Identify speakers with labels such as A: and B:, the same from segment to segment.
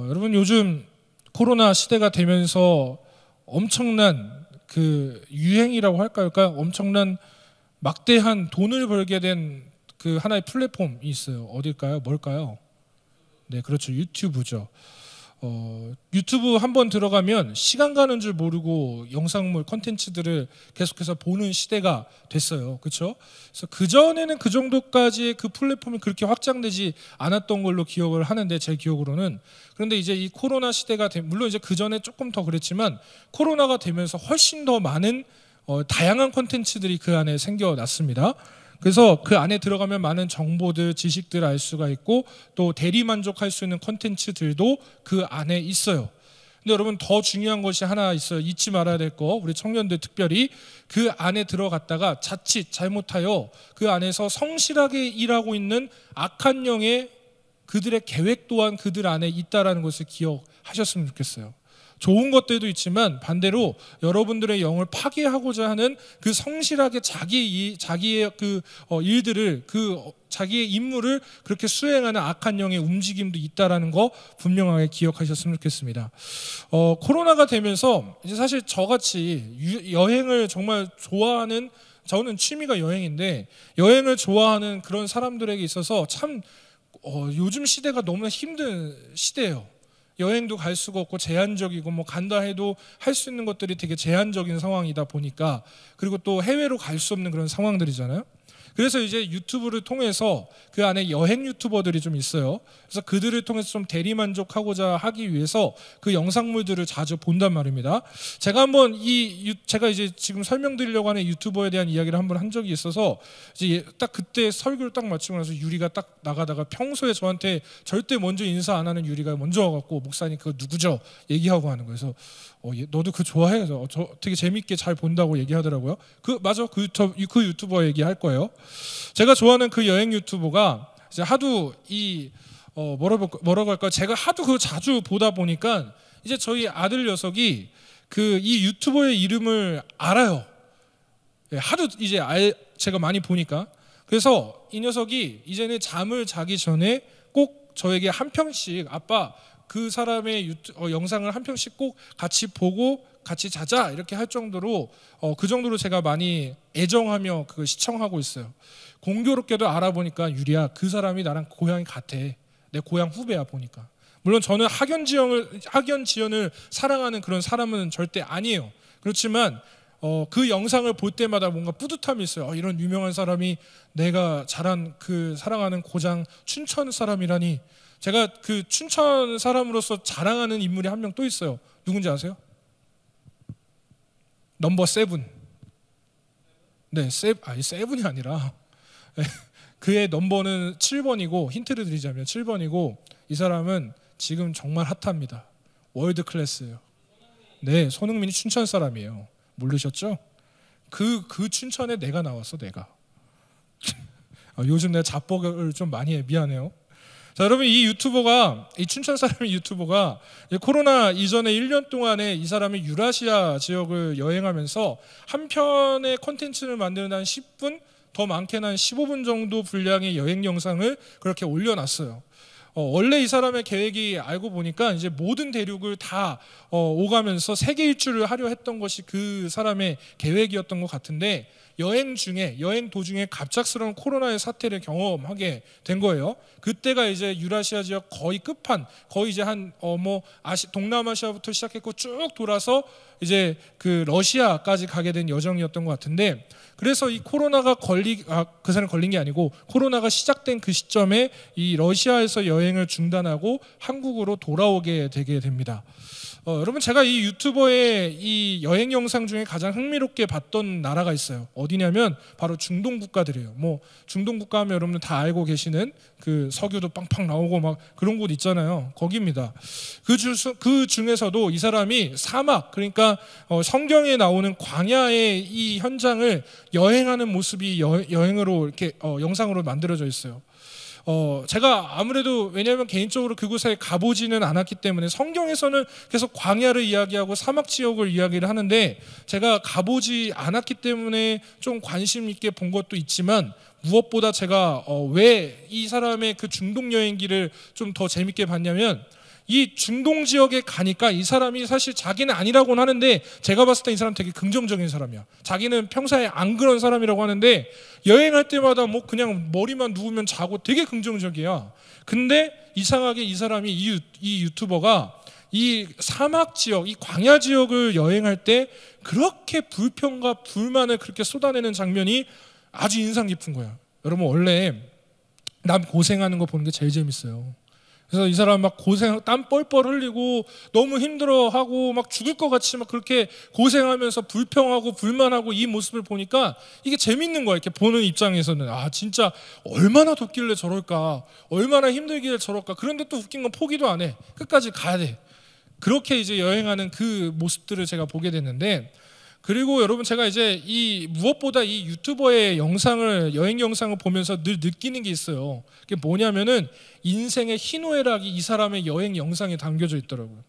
A: 여러분 요즘 코로나 시대가 되면서 엄청난 그 유행이라고 할까요? 그러니까 엄청난 막대한 돈을 벌게 된 그 하나의 플랫폼이 있어요. 어딜까요? 뭘까요? 네, 그렇죠. 유튜브죠. 유튜브 한번 들어가면 시간 가는 줄 모르고 영상물 컨텐츠들을 계속해서 보는 시대가 됐어요. 그렇죠? 그래서 그전에는 그 정도까지의 그 플랫폼이 그렇게 확장되지 않았던 걸로 기억을 하는데, 제 기억으로는. 그런데 이제 이 코로나 시대가 물론 이제 그전에 조금 더 그랬지만 코로나가 되면서 훨씬 더 많은 다양한 컨텐츠들이 그 안에 생겨났습니다. 그래서 그 안에 들어가면 많은 정보들, 지식들 알 수가 있고, 또 대리 만족할 수 있는 컨텐츠들도 그 안에 있어요. 근데 여러분, 더 중요한 것이 하나 있어요. 잊지 말아야 될 거. 우리 청년들 특별히 그 안에 들어갔다가 자칫 잘못하여 그 안에서 성실하게 일하고 있는 악한 영의 그들의 계획 또한 그들 안에 있다라는 것을 기억하셨으면 좋겠어요. 좋은 것들도 있지만 반대로 여러분들의 영을 파괴하고자 하는 그 성실하게 자기의 그 일들을, 자기의 임무를 그렇게 수행하는 악한 영의 움직임도 있다라는 거 분명하게 기억하셨으면 좋겠습니다. 코로나가 되면서 이제 사실 저같이 여행을 정말 좋아하는, 저는 취미가 여행인데 여행을 좋아하는 그런 사람들에게 있어서 참 요즘 시대가 너무나 힘든 시대예요. 여행도 갈 수가 없고 제한적이고, 뭐 간다 해도 할 수 있는 것들이 되게 제한적인 상황이다 보니까, 그리고 또 해외로 갈 수 없는 그런 상황들이잖아요. 그래서 이제 유튜브를 통해서 그 안에 여행 유튜버들이 좀 있어요. 그래서 그들을 통해서 좀 대리만족하고자 하기 위해서 그 영상물들을 자주 본단 말입니다. 제가 한번 제가 이제 지금 설명드리려고 하는 유튜버에 대한 이야기를 한번 한 적이 있어서, 이제 딱 그때 설교를 딱 마치고 나서 유리가 딱 나가다가, 평소에 저한테 절대 먼저 인사 안 하는 유리가 먼저 와갖고 목사님 그거 누구죠? 얘기하고 하는 거예요. 그래서 너도 그거 좋아해? 저 되게 재밌게 잘 본다고 얘기하더라고요. 맞아, 그 유튜버 얘기할 거예요. 제가 좋아하는 그 여행 유튜버가 이제 하도 뭐라고 할까, 제가 하도 그거 자주 보다 보니까 이제 저희 아들 녀석이 이 유튜버의 이름을 알아요. 하도 이제 제가 많이 보니까. 그래서 이 녀석이 이제는 잠을 자기 전에 꼭 저에게 한 편씩, 아빠 그 사람의 영상을 한 편씩 꼭 같이 보고 같이 자자, 이렇게 할 정도로 그 정도로 제가 많이 애정하며 그걸 시청하고 있어요. 공교롭게도 알아보니까, 유리야, 그 사람이 나랑 고향이 같아. 내 고향 후배야 보니까. 물론 저는 학연지연을 사랑하는 그런 사람은 절대 아니에요. 그렇지만 그 영상을 볼 때마다 뭔가 뿌듯함이 있어요. 이런 유명한 사람이 내가 사랑하는 고장 춘천 사람이라니. 제가 그 춘천 사람으로서 자랑하는 인물이 한 명 또 있어요. 누군지 아세요? 넘버 7. 네, 세븐이 아니라 그의 넘버는 7번이고, 힌트를 드리자면 7번이고, 이 사람은 지금 정말 핫합니다. 월드 클래스예요. 네, 손흥민이 춘천 사람이에요. 모르셨죠? 그 춘천에 내가 나왔어, 내가. 요즘 내가 자뻑을 좀 많이 해. 미안해요. 자, 여러분, 이 춘천 사람의 유튜버가 코로나 이전에 1년 동안에 이 사람이 유라시아 지역을 여행하면서 한 편의 콘텐츠를 만드는 한 10분, 더 많게는 한 15분 정도 분량의 여행 영상을 그렇게 올려놨어요. 원래 이 사람의 계획이, 알고 보니까 이제 모든 대륙을 다 오가면서 세계 일주를 하려 했던 것이 그 사람의 계획이었던 것 같은데, 여행 도중에 갑작스러운 코로나의 사태를 경험하게 된 거예요. 그때가 이제 유라시아 지역 거의 끝판, 거의 이제 동남아시아부터 시작했고 쭉 돌아서 이제 그 러시아까지 가게 된 여정이었던 것 같은데, 그래서 이 코로나가 그 사람 걸린 게 아니고, 코로나가 시작된 그 시점에 이 러시아에서 여행을 중단하고 한국으로 돌아오게 되게 됩니다. 여러분, 제가 이 유튜버의 이 여행 영상 중에 가장 흥미롭게 봤던 나라가 있어요. 어디냐면 바로 중동 국가들이에요. 뭐 중동 국가 하면 여러분들 다 알고 계시는 그 석유도 빵빵 나오고 막 그런 곳 있잖아요. 거기입니다. 그 중에서도 이 사람이 사막, 그러니까 성경에 나오는 광야의 이 현장을 여행하는 모습이 여행으로 이렇게 영상으로 만들어져 있어요. 제가 아무래도, 왜냐하면 개인적으로 그곳에 가보지는 않았기 때문에, 성경에서는 계속 광야를 이야기하고 사막 지역을 이야기를 하는데 제가 가보지 않았기 때문에 좀 관심 있게 본 것도 있지만, 무엇보다 제가 왜 이 사람의 그 중동 여행기를 좀 더 재밌게 봤냐면, 이 중동 지역에 가니까 이 사람이 사실 자기는 아니라고는 하는데 제가 봤을 때 이 사람 되게 긍정적인 사람이야. 자기는 평소에 안 그런 사람이라고 하는데 여행할 때마다 뭐 그냥 머리만 누우면 자고 되게 긍정적이야. 근데 이상하게 이 사람이 이 유튜버가 이 사막 지역, 이 광야 지역을 여행할 때 그렇게 불평과 불만을 그렇게 쏟아내는 장면이 아주 인상 깊은 거야. 여러분 원래 남 고생하는 거 보는 게 제일 재밌어요. 그래서 이 사람 막 고생, 땀 뻘뻘 흘리고 너무 힘들어하고 막 죽을 것 같이 막 그렇게 고생하면서 불평하고 불만하고 이 모습을 보니까 이게 재밌는 거야. 이렇게 보는 입장에서는 아 진짜 얼마나 덥길래 저럴까, 얼마나 힘들길래 저럴까. 그런데 또 웃긴 건 포기도 안 해. 끝까지 가야 돼. 그렇게 이제 여행하는 그 모습들을 제가 보게 됐는데, 그리고 여러분 제가 이제 이 무엇보다 이 유튜버의 영상을, 여행 영상을 보면서 늘 느끼는 게 있어요. 그게 뭐냐면은 인생의 희노애락이 이 사람의 여행 영상에 담겨져 있더라고요.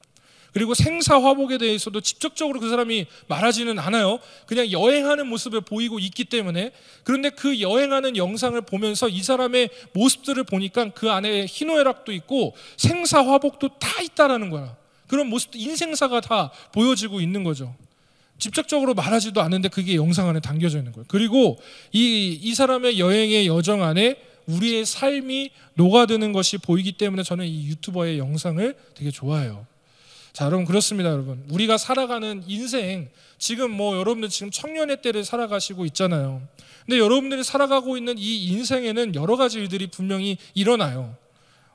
A: 그리고 생사화복에 대해서도 직접적으로 그 사람이 말하지는 않아요. 그냥 여행하는 모습을 보이고 있기 때문에. 그런데 그 여행하는 영상을 보면서 이 사람의 모습들을 보니까 그 안에 희노애락도 있고 생사화복도 다 있다라는 거야. 그런 모습도, 인생사가 다 보여지고 있는 거죠. 직접적으로 말하지도 않는데 그게 영상 안에 담겨져 있는 거예요. 그리고 이 사람의 여행의 여정 안에 우리의 삶이 녹아드는 것이 보이기 때문에 저는 이 유튜버의 영상을 되게 좋아해요. 자, 여러분 그렇습니다. 여러분 우리가 살아가는 인생, 지금 뭐 여러분들 지금 청년의 때를 살아가시고 있잖아요. 근데 여러분들이 살아가고 있는 이 인생에는 여러 가지 일들이 분명히 일어나요.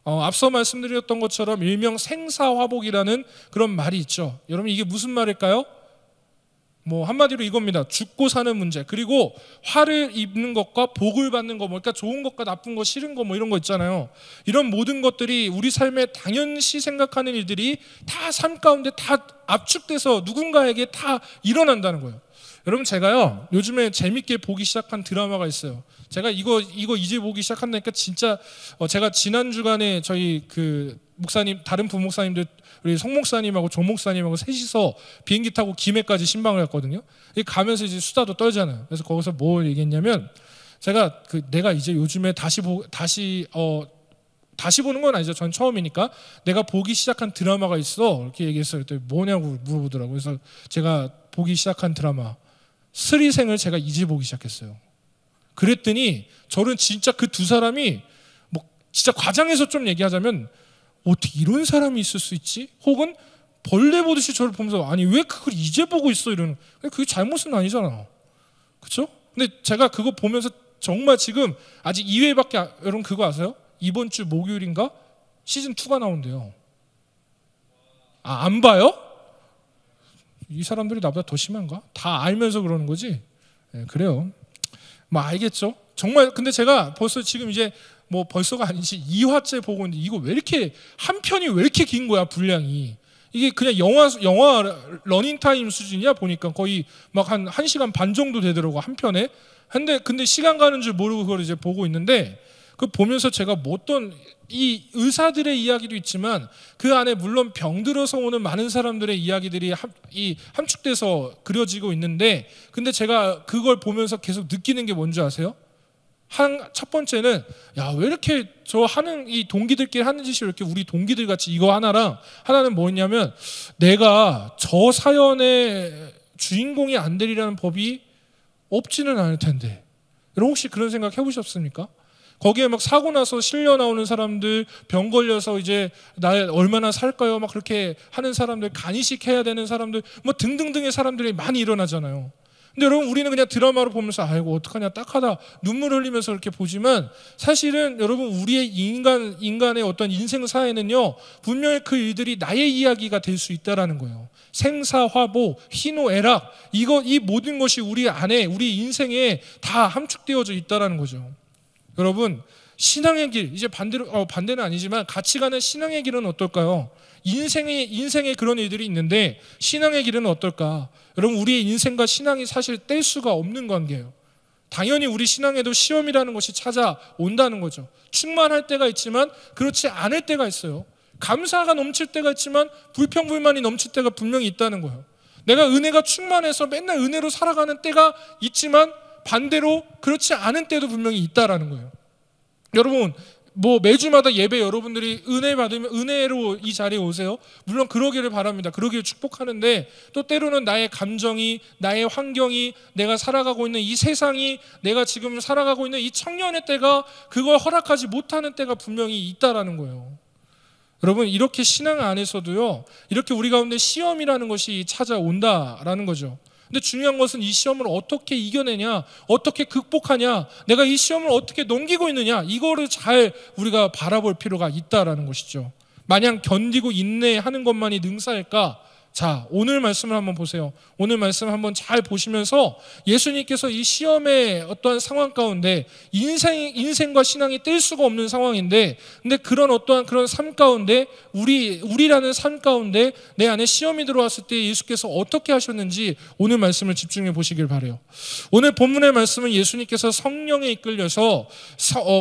A: 앞서 말씀드렸던 것처럼 일명 생사화복이라는 그런 말이 있죠. 여러분 이게 무슨 말일까요? 뭐 한마디로 이겁니다. 죽고 사는 문제, 그리고 화를 입는 것과 복을 받는 거, 그러니까 좋은 것과 나쁜 거, 싫은 거 뭐 이런 거 있잖아요. 이런 모든 것들이 우리 삶에 당연시 생각하는 일들이 다 삶 가운데 다 압축돼서 누군가에게 다 일어난다는 거예요. 여러분 제가요 요즘에 재밌게 보기 시작한 드라마가 있어요. 제가 이거 이제 보기 시작한다니까 진짜 제가 지난 주간에 저희 그 목사님, 다른 부목사님들, 우리 송 목사님하고 조 목사님하고 셋이서 비행기 타고 김해까지 신방을 갔거든요. 가면서 이제 수다도 떨잖아요. 그래서 거기서 뭘 얘기했냐면, 제가 내가 이제 요즘에 다시 보는 건 아니죠. 전 처음이니까. 내가 보기 시작한 드라마가 있어. 이렇게 얘기했어요. 그랬더니 뭐냐고 물어보더라고요. 그래서 제가 보기 시작한 드라마 스리생을 제가 이제 보기 시작했어요. 그랬더니 저는 진짜 그 두 사람이 뭐 진짜 과장해서 좀 얘기하자면 어떻게 이런 사람이 있을 수 있지? 혹은 벌레 보듯이 저를 보면서 아니 왜 그걸 이제 보고 있어? 이러는. 그게 잘못은 아니잖아. 그렇죠? 근데 제가 그거 보면서 정말 지금 아직 2회밖에 여러분 그거 아세요? 이번 주 목요일인가 시즌 2가 나온대요. 아, 안 봐요? 이 사람들이 나보다 더 심한가? 다 알면서 그러는 거지? 네, 그래요. 뭐 알겠죠? 정말. 근데 제가 벌써 지금 이제 뭐 벌써가 아니지 2화째 보고 있는데 이거 왜 이렇게 한 편이 왜 이렇게 긴 거야, 분량이. 이게 그냥 영화 러닝타임 수준이야. 보니까 거의 막 한 1시간 반 정도 되더라고 한 편에. 근데 시간 가는 줄 모르고 그걸 이제 보고 있는데, 그 보면서 제가 뭐 어떤 이 의사들의 이야기도 있지만 그 안에 물론 병들어서 오는 많은 사람들의 이야기들이 함축돼서 그려지고 있는데, 근데 제가 그걸 보면서 계속 느끼는 게 뭔지 아세요? 첫 번째는 야, 왜 이렇게 저 하는 이 동기들끼리 하는 짓이 이렇게 우리 동기들 같이, 이거 하나랑 하나는 뭐냐면 내가 저 사연의 주인공이 안 되리라는 법이 없지는 않을 텐데. 여러분 혹시 그런 생각 해보셨습니까? 거기에 막 사고 나서 실려 나오는 사람들, 병 걸려서 이제 나 얼마나 살까요? 막 그렇게 하는 사람들, 간이식 해야 되는 사람들, 뭐 등등등의 사람들이 많이 일어나잖아요. 근데 여러분 우리는 그냥 드라마로 보면서 아이고 어떡하냐 딱하다 눈물 흘리면서 이렇게 보지만, 사실은 여러분 우리의 인간의 어떤 인생사에는요 분명히 그 일들이 나의 이야기가 될 수 있다라는 거예요. 생사화복, 희노애락, 이 모든 것이 우리 안에, 우리 인생에 다 함축되어져 있다라는 거죠. 여러분 신앙의 길, 이제 반대는 아니지만 같이 가는 신앙의 길은 어떨까요? 인생에 그런 일들이 있는데 신앙의 길은 어떨까? 여러분 우리의 인생과 신앙이 사실 뗄 수가 없는 관계예요. 당연히 우리 신앙에도 시험이라는 것이 찾아온다는 거죠. 충만할 때가 있지만 그렇지 않을 때가 있어요. 감사가 넘칠 때가 있지만 불평불만이 넘칠 때가 분명히 있다는 거예요. 내가 은혜가 충만해서 맨날 은혜로 살아가는 때가 있지만 반대로 그렇지 않은 때도 분명히 있다라는 거예요. 여러분 뭐 매주마다 예배 여러분들이 은혜 받으면 은혜로 이 자리에 오세요. 물론 그러기를 바랍니다. 그러기를 축복하는데 또 때로는 나의 감정이, 나의 환경이, 내가 살아가고 있는 이 세상이, 내가 지금 살아가고 있는 이 청년의 때가 그걸 허락하지 못하는 때가 분명히 있다라는 거예요. 여러분, 이렇게 신앙 안에서도요, 이렇게 우리 가운데 시험이라는 것이 찾아온다라는 거죠. 근데 중요한 것은 이 시험을 어떻게 이겨내냐, 어떻게 극복하냐, 내가 이 시험을 어떻게 넘기고 있느냐, 이거를 잘 우리가 바라볼 필요가 있다라는 것이죠. 마냥 견디고 인내하는 것만이 능사일까? 자, 오늘 말씀을 한번 보세요. 오늘 말씀 한번 잘 보시면서 예수님께서 이 시험의 어떠한 상황 가운데 인생과 신앙이 뗄 수가 없는 상황인데, 근데 그런 어떠한 그런 삶 가운데 우리라는 삶 가운데 내 안에 시험이 들어왔을 때 예수께서 어떻게 하셨는지 오늘 말씀을 집중해 보시길 바라요. 오늘 본문의 말씀은 예수님께서 성령에 이끌려서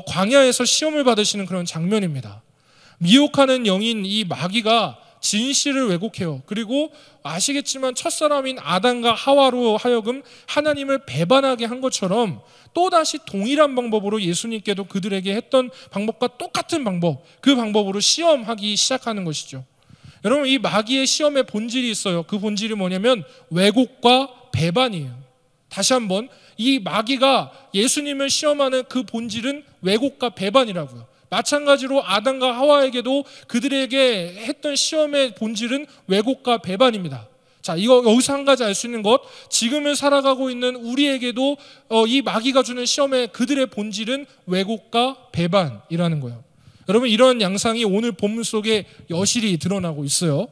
A: 광야에서 시험을 받으시는 그런 장면입니다. 미혹하는 영인 이 마귀가 진실을 왜곡해요. 그리고 아시겠지만 첫사람인 아담과 하와로 하여금 하나님을 배반하게 한 것처럼 또다시 동일한 방법으로 예수님께도 그들에게 했던 방법과 똑같은 방법, 그 방법으로 시험하기 시작하는 것이죠. 여러분, 이 마귀의 시험의 본질이 있어요. 그 본질이 뭐냐면 왜곡과 배반이에요. 다시 한번, 이 마귀가 예수님을 시험하는 그 본질은 왜곡과 배반이라고요. 마찬가지로 아담과 하와에게도 그들에게 했던 시험의 본질은 왜곡과 배반입니다. 자, 여기서 한 가지 알 수 있는 것, 지금을 살아가고 있는 우리에게도 이 마귀가 주는 시험의 그들의 본질은 왜곡과 배반이라는 거예요. 여러분, 이런 양상이 오늘 본문 속에 여실히 드러나고 있어요.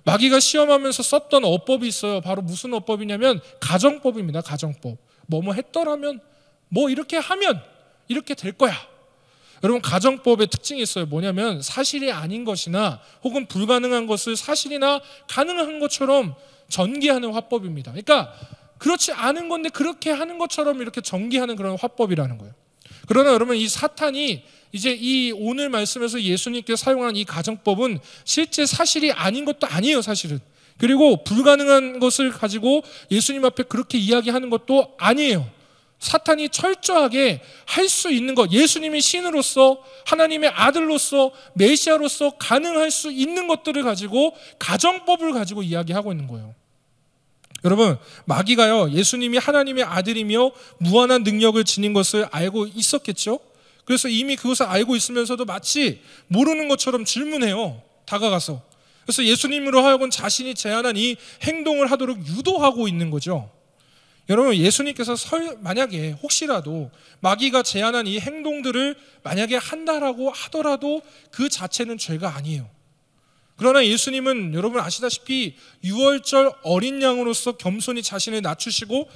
A: 마귀가 시험하면서 썼던 어법이 있어요. 바로 무슨 어법이냐면 가정법입니다. 가정법. 뭐뭐 했더라면, 뭐 이렇게 하면 이렇게 될 거야. 여러분, 가정법의 특징이 있어요. 뭐냐면 사실이 아닌 것이나 혹은 불가능한 것을 사실이나 가능한 것처럼 전개하는 화법입니다. 그러니까 그렇지 않은 건데 그렇게 하는 것처럼 이렇게 전개하는 그런 화법이라는 거예요. 그러나 여러분, 이 사탄이 이제 이 오늘 말씀에서 예수님께서 사용한 이 가정법은 실제 사실이 아닌 것도 아니에요, 사실은. 그리고 불가능한 것을 가지고 예수님 앞에 그렇게 이야기하는 것도 아니에요. 사탄이 철저하게 할 수 있는 것, 예수님이 신으로서 하나님의 아들로서 메시아로서 가능할 수 있는 것들을 가지고 가정법을 가지고 이야기하고 있는 거예요. 여러분, 마귀가요, 예수님이 하나님의 아들이며 무한한 능력을 지닌 것을 알고 있었겠죠. 그래서 이미 그것을 알고 있으면서도 마치 모르는 것처럼 질문해요. 다가가서. 그래서 예수님으로 하여금 자신이 제안한 이 행동을 하도록 유도하고 있는 거죠. 여러분, 예수님께서 만약에 혹시라도 마귀가 제안한 이 행동들을 만약에 한다라고 하더라도 그 자체는 죄가 아니에요. 그러나 예수님은 여러분 아시다시피 유월절 어린 양으로서 겸손히 자신을 낮추시고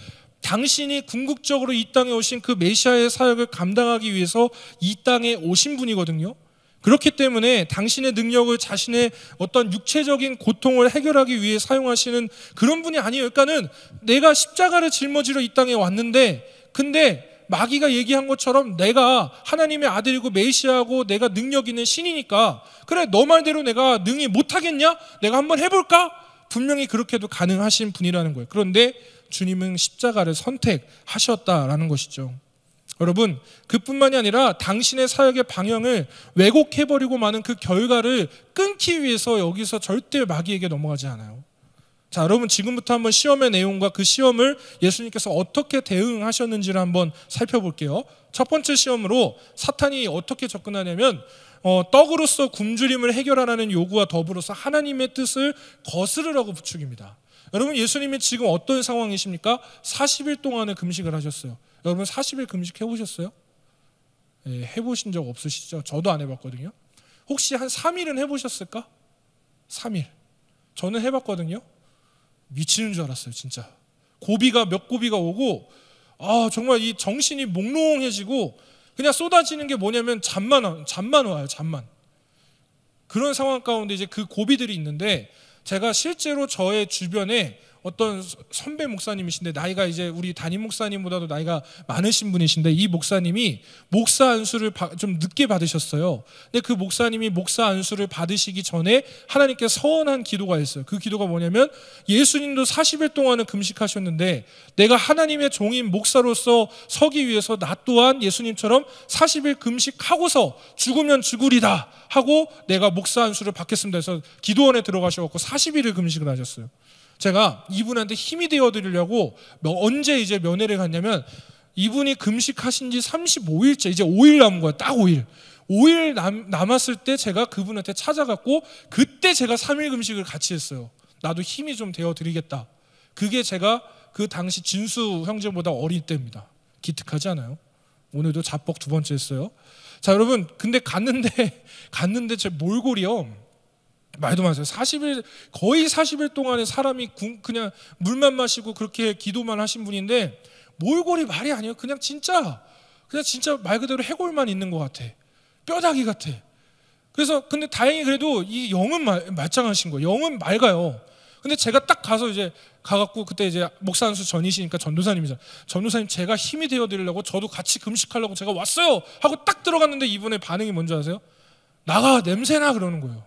A: 당신이 궁극적으로 이 땅에 오신 그 메시아의 사역을 감당하기 위해서 이 땅에 오신 분이거든요. 그렇기 때문에 당신의 능력을 자신의 어떤 육체적인 고통을 해결하기 위해 사용하시는 그런 분이 아니에요. 그러니까는 내가 십자가를 짊어지러 이 땅에 왔는데, 근데 마귀가 얘기한 것처럼 내가 하나님의 아들이고 메시아고 내가 능력 있는 신이니까 그래, 너 말대로 내가 능히 못하겠냐? 내가 한번 해볼까? 분명히 그렇게도 가능하신 분이라는 거예요. 그런데 주님은 십자가를 선택하셨다라는 것이죠. 여러분, 그뿐만이 아니라 당신의 사역의 방향을 왜곡해버리고 마는 그 결과를 끊기 위해서 여기서 절대 마귀에게 넘어가지 않아요. 자, 여러분, 지금부터 한번 시험의 내용과 그 시험을 예수님께서 어떻게 대응하셨는지를 한번 살펴볼게요. 첫 번째 시험으로 사탄이 어떻게 접근하냐면 떡으로서 굶주림을 해결하라는 요구와 더불어서 하나님의 뜻을 거스르라고 부추깁니다. 여러분, 예수님이 지금 어떤 상황이십니까? 40일 동안의 금식을 하셨어요. 여러분, 40일 금식 해보셨어요? 네, 해보신 적 없으시죠? 저도 안 해봤거든요. 혹시 한 3일은 해보셨을까? 3일. 저는 해봤거든요. 미치는 줄 알았어요, 진짜. 몇 고비가 오고, 정말 이 정신이 몽롱해지고 그냥 쏟아지는 게 뭐냐면 잠만 와요, 잠만. 그런 상황 가운데 이제 그 고비들이 있는데, 제가 실제로 저의 주변에 어떤 선배 목사님이신데, 나이가 이제 우리 담임 목사님보다도 나이가 많으신 분이신데, 이 목사님이 목사 안수를 좀 늦게 받으셨어요. 근데 그 목사님이 목사 안수를 받으시기 전에 하나님께 서원한 기도가 있어요. 그 기도가 뭐냐면, 예수님도 40일 동안은 금식하셨는데 내가 하나님의 종인 목사로서 서기 위해서 나 또한 예수님처럼 40일 금식하고서 죽으면 죽으리다 하고 내가 목사 안수를 받겠습니다 해서 기도원에 들어가셔서 40일을 금식을 하셨어요. 제가 이분한테 힘이 되어 드리려고 언제 이제 면회를 갔냐면, 이분이 금식하신 지 35일째, 이제 5일 남은 거야. 딱 5일 남았을 때 제가 그분한테 찾아갔고, 그때 제가 3일 금식을 같이 했어요. 나도 힘이 좀 되어 드리겠다. 그게 제가 그 당시 진수 형제보다 어릴 때입니다. 기특하지 않아요? 오늘도 자뻑 2번째 했어요. 자, 여러분, 근데 갔는데 제 몰골이요, 말도 마세요. 40일, 거의 40일 동안에 사람이 그냥 물만 마시고 그렇게 기도만 하신 분인데, 몰골이 말이 아니에요. 그냥 진짜 말 그대로 해골만 있는 것 같아. 뼈다귀 같아. 그래서 근데 다행히 그래도 이 영은 말짱하신 거예요. 영은 맑아요. 근데 제가 딱 가서 이제 가갖고, 그때 이제 목사 안수 전이시니까 전도사님이잖아요. 전도사님, 제가 힘이 되어 드리려고 저도 같이 금식하려고 제가 왔어요 하고 딱 들어갔는데, 이분의 반응이 뭔지 아세요? 나가, 냄새나, 그러는 거예요.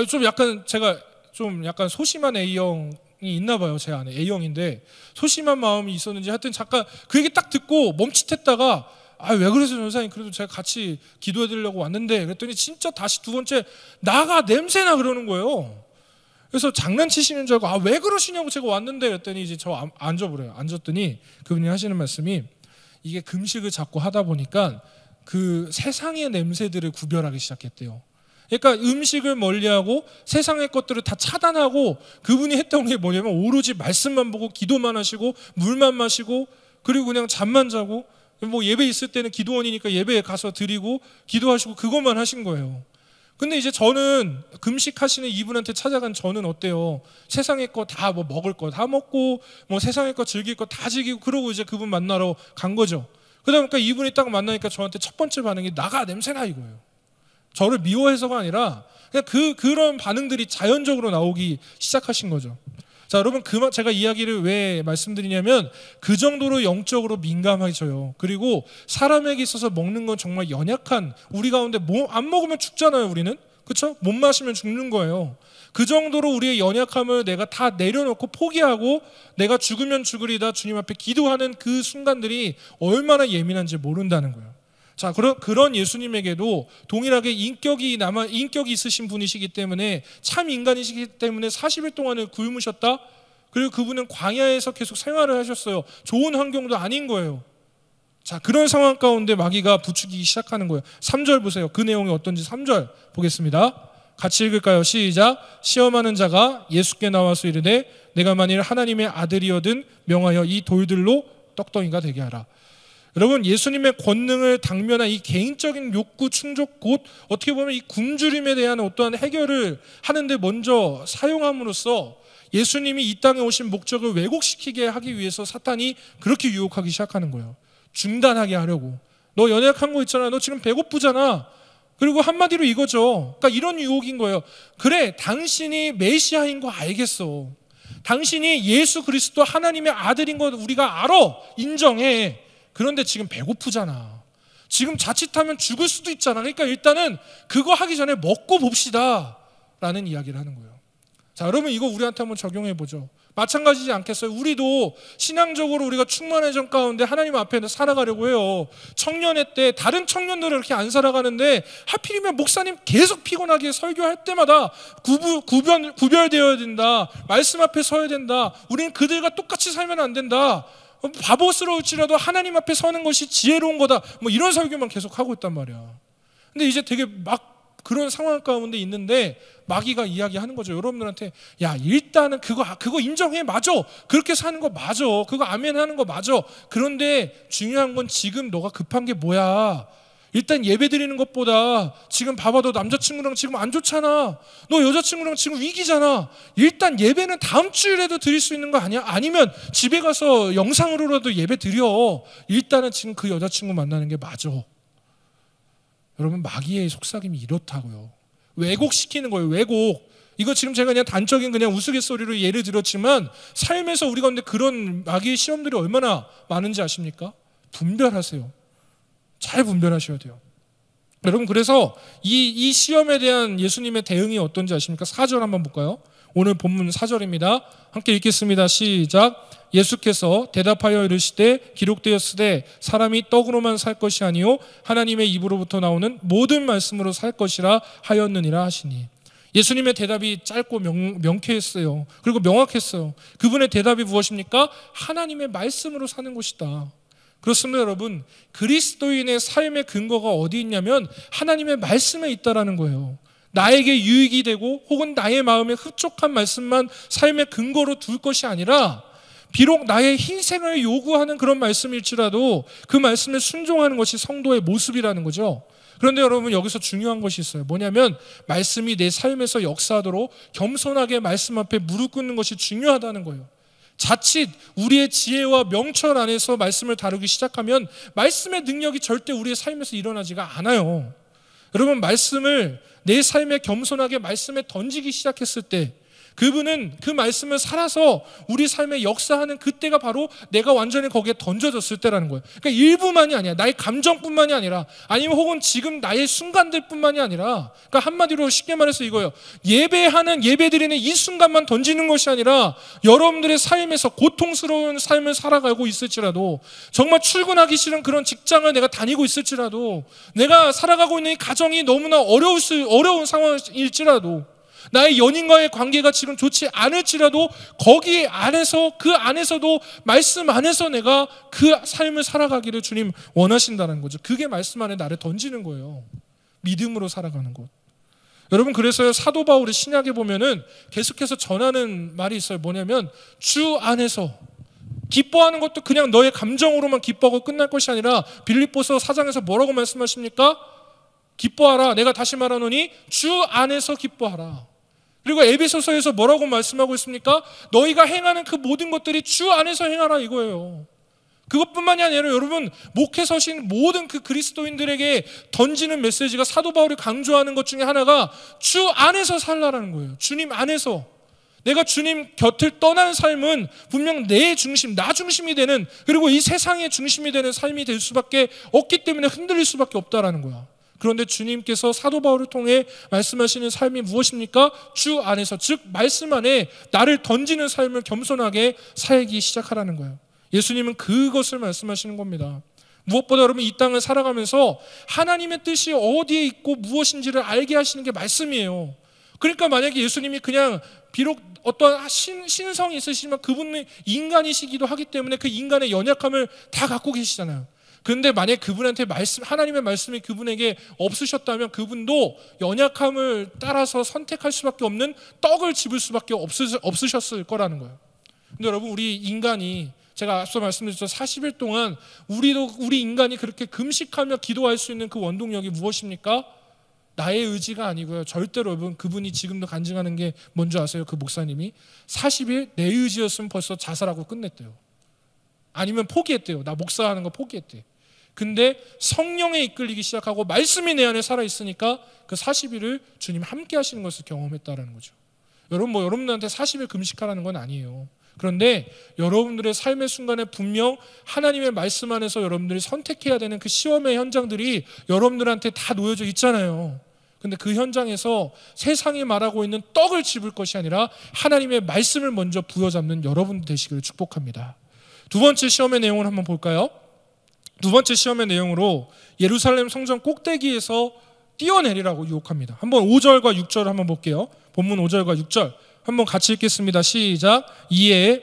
A: 좀 약간 제가 좀 약간 소심한 A형이 있나 봐요. 제 안에 A형인데 소심한 마음이 있었는지 하여튼 잠깐 그 얘기 딱 듣고 멈칫했다가, 왜 그러세요 전사님, 그래도 제가 같이 기도해 드리려고 왔는데, 그랬더니 진짜 다시 2번째 나가, 냄새나, 그러는 거예요. 그래서 장난치시는 줄 알고, 왜 그러시냐고, 제가 왔는데, 그랬더니 이제 저 앉아보래요. 앉았더니 그분이 하시는 말씀이, 이게 금식을 자꾸 하다 보니까 그 세상의 냄새들을 구별하기 시작했대요. 그러니까 음식을 멀리하고 세상의 것들을 다 차단하고, 그분이 했던 게 뭐냐면 오로지 말씀만 보고 기도만 하시고 물만 마시고, 그리고 그냥 잠만 자고, 뭐 예배 있을 때는 기도원이니까 예배에 가서 드리고 기도하시고, 그것만 하신 거예요. 근데 이제 저는 금식하시는 이분한테 찾아간 저는 어때요? 세상의 거 다, 뭐 먹을 거 다 먹고, 뭐 세상의 거 즐길 거 다 즐기고, 그러고 이제 그분 만나러 간 거죠. 그러다 보니까 이분이 딱 만나니까 저한테 첫 번째 반응이 나가, 냄새나, 이거예요. 저를 미워해서가 아니라 그냥 그런 반응들이 자연적으로 나오기 시작하신 거죠. 자, 여러분, 제가 이야기를 왜 말씀드리냐면, 그 정도로 영적으로 민감해져요. 그리고 사람에게 있어서 먹는 건 정말 연약한, 우리 가운데 안 먹으면 죽잖아요, 우리는. 그렇죠? 못 마시면 죽는 거예요. 그 정도로 우리의 연약함을 내가 다 내려놓고 포기하고 내가 죽으면 죽으리다 주님 앞에 기도하는 그 순간들이 얼마나 예민한지 모른다는 거예요. 자, 그런 예수님에게도 동일하게 인격이 있으신 분이시기 때문에, 참 인간이시기 때문에 40일 동안을 굶으셨다. 그리고 그분은 광야에서 계속 생활을 하셨어요. 좋은 환경도 아닌 거예요. 자, 그런 상황 가운데 마귀가 부추기기 시작하는 거예요. 3절 보세요. 그 내용이 어떤지 3절 보겠습니다. 같이 읽을까요? 시작. 시험하는 자가 예수께 나와서 이르되, 내가 만일 하나님의 아들이어든 명하여 이 돌들로 떡덩이가 되게 하라. 여러분, 예수님의 권능을 당면한 이 개인적인 욕구 충족, 곧 어떻게 보면 이 굶주림에 대한 어떠한 해결을 하는데 먼저 사용함으로써 예수님이 이 땅에 오신 목적을 왜곡시키게 하기 위해서 사탄이 그렇게 유혹하기 시작하는 거예요. 중단하게 하려고. 너 연약한 거 있잖아. 너 지금 배고프잖아. 그리고 한마디로 이거죠. 그러니까 이런 유혹인 거예요. 그래, 당신이 메시아인 거 알겠어. 당신이 예수 그리스도 하나님의 아들인 거 우리가 알아. 인정해. 그런데 지금 배고프잖아. 지금 자칫하면 죽을 수도 있잖아. 그러니까 일단은 그거 하기 전에 먹고 봅시다 라는 이야기를 하는 거예요. 자, 여러분, 이거 우리한테 한번 적용해 보죠. 마찬가지지 않겠어요? 우리도 신앙적으로 우리가 충만해전 가운데 하나님 앞에 살아가려고 해요. 청년회 때 다른 청년들은 그렇게 안 살아가는데, 하필이면 목사님 계속 피곤하게 설교할 때마다 구별되어야 된다. 말씀 앞에 서야 된다. 우리는 그들과 똑같이 살면 안 된다. 바보스러울지라도 하나님 앞에 서는 것이 지혜로운 거다. 뭐 이런 설교만 계속 하고 있단 말이야. 근데 이제 되게 막 그런 상황 가운데 있는데 마귀가 이야기하는 거죠. 여러분들한테, 야, 일단은 그거 인정해. 맞아. 그렇게 사는 거 맞아. 그거 아멘 하는 거 맞아. 그런데 중요한 건 지금 너가 급한 게 뭐야? 일단 예배 드리는 것보다 지금 봐봐, 너 남자친구랑 지금 안 좋잖아. 너 여자친구랑 지금 위기잖아. 일단 예배는 다음 주일에도 드릴 수 있는 거 아니야? 아니면 집에 가서 영상으로라도 예배 드려. 일단은 지금 그 여자친구 만나는 게 맞아. 여러분, 마귀의 속삭임이 이렇다고요. 왜곡시키는 거예요. 왜곡. 이거 지금 제가 그냥 단적인 그냥 우스갯소리로 예를 들었지만 삶에서 우리 가운데 그런 마귀의 시험들이 얼마나 많은지 아십니까? 분별하세요. 잘 분별하셔야 돼요. 여러분, 그래서 이 시험에 대한 예수님의 대응이 어떤지 아십니까? 4절 한번 볼까요? 오늘 본문 4절입니다. 함께 읽겠습니다. 시작. 예수께서 대답하여 이르시되 기록되었으되 사람이 떡으로만 살 것이 아니요 하나님의 입으로부터 나오는 모든 말씀으로 살 것이라 하였느니라 하시니. 예수님의 대답이 짧고 명쾌했어요. 그리고 명확했어요. 그분의 대답이 무엇입니까? 하나님의 말씀으로 사는 것이다. 그렇습니다, 여러분. 그리스도인의 삶의 근거가 어디 있냐면 하나님의 말씀에 있다라는 거예요. 나에게 유익이 되고 혹은 나의 마음에 흡족한 말씀만 삶의 근거로 둘 것이 아니라 비록 나의 희생을 요구하는 그런 말씀일지라도 그 말씀에 순종하는 것이 성도의 모습이라는 거죠. 그런데 여러분, 여기서 중요한 것이 있어요. 뭐냐면 말씀이 내 삶에서 역사하도록 겸손하게 말씀 앞에 무릎 꿇는 것이 중요하다는 거예요. 자칫 우리의 지혜와 명철 안에서 말씀을 다루기 시작하면 말씀의 능력이 절대 우리의 삶에서 일어나지가 않아요. 여러분, 말씀을 내 삶에 겸손하게 말씀에 던지기 시작했을 때 그분은 그 말씀을 살아서 우리 삶에 역사하는 그때가 바로 내가 완전히 거기에 던져졌을 때라는 거예요. 그러니까 일부만이 아니야. 나의 감정뿐만이 아니라 아니면 혹은 지금 나의 순간들뿐만이 아니라, 그러니까 한마디로 쉽게 말해서 이거예요. 예배드리는 이 순간만 던지는 것이 아니라 여러분들의 삶에서 고통스러운 삶을 살아가고 있을지라도, 정말 출근하기 싫은 그런 직장을 내가 다니고 있을지라도, 내가 살아가고 있는 이 가정이 너무나 어려운 상황일지라도, 나의 연인과의 관계가 지금 좋지 않을지라도 거기 안에서, 그 안에서도 말씀 안에서 내가 그 삶을 살아가기를 주님 원하신다는 거죠. 그게 말씀 안에 나를 던지는 거예요. 믿음으로 살아가는 것. 여러분, 그래서 사도 바울이 신약에 보면은 계속해서 전하는 말이 있어요. 뭐냐면 주 안에서 기뻐하는 것도 그냥 너의 감정으로만 기뻐하고 끝날 것이 아니라, 빌립보서 4장에서 뭐라고 말씀하십니까? 기뻐하라. 내가 다시 말하노니 주 안에서 기뻐하라. 그리고 에베소서에서 뭐라고 말씀하고 있습니까? 너희가 행하는 그 모든 것들이 주 안에서 행하라, 이거예요. 그것뿐만이 아니라 여러분, 목회 서신 모든 그 그리스도인들에게 던지는 메시지가, 사도 바울이 강조하는 것 중에 하나가 주 안에서 살라라는 거예요. 주님 안에서. 내가 주님 곁을 떠난 삶은 분명 내 중심, 나 중심이 되는, 그리고 이 세상의 중심이 되는 삶이 될 수밖에 없기 때문에 흔들릴 수밖에 없다라는 거야. 그런데 주님께서 사도 바울을 통해 말씀하시는 삶이 무엇입니까? 주 안에서, 즉 말씀 안에 나를 던지는 삶을 겸손하게 살기 시작하라는 거예요. 예수님은 그것을 말씀하시는 겁니다. 무엇보다 여러분, 이 땅을 살아가면서 하나님의 뜻이 어디에 있고 무엇인지를 알게 하시는 게 말씀이에요. 그러니까 만약에 예수님이 그냥 비록 어떤 신성이 있으시지만 그분은 인간이시기도 하기 때문에 그 인간의 연약함을 다 갖고 계시잖아요. 그런데 만약 그분한테 하나님의 말씀이 그분에게 없으셨다면 그분도 연약함을 따라서 선택할 수밖에 없는 떡을 집을 수밖에 없으셨을 거라는 거예요. 근데 여러분, 우리 인간이, 제가 앞서 말씀드렸죠, 40일 동안 우리 인간이 그렇게 금식하며 기도할 수 있는 그 원동력이 무엇입니까? 나의 의지가 아니고요. 절대로 여러분, 그분이 지금도 간증하는 게 뭔지 아세요? 그 목사님이 40일 내 의지였으면 벌써 자살하고 끝냈대요. 아니면 포기했대요. 나 목사하는 거 포기했대. 근데 성령에 이끌리기 시작하고 말씀이 내 안에 살아있으니까 그 40일을 주님 함께 하시는 것을 경험했다는 거죠. 여러분, 여러분들한테 40일 금식하라는 건 아니에요. 그런데 여러분들의 삶의 순간에 분명 하나님의 말씀 안에서 여러분들이 선택해야 되는 그 시험의 현장들이 여러분들한테 다 놓여져 있잖아요. 근데 그 현장에서 세상이 말하고 있는 떡을 집을 것이 아니라 하나님의 말씀을 먼저 부여잡는 여러분 되시기를 축복합니다. 두 번째 시험의 내용을 한번 볼까요? 두 번째 시험의 내용으로 예루살렘 성전 꼭대기에서 뛰어내리라고 유혹합니다. 한번 5절과 6절을 한번 볼게요. 본문 5절과 6절 한번 같이 읽겠습니다. 시작. 이에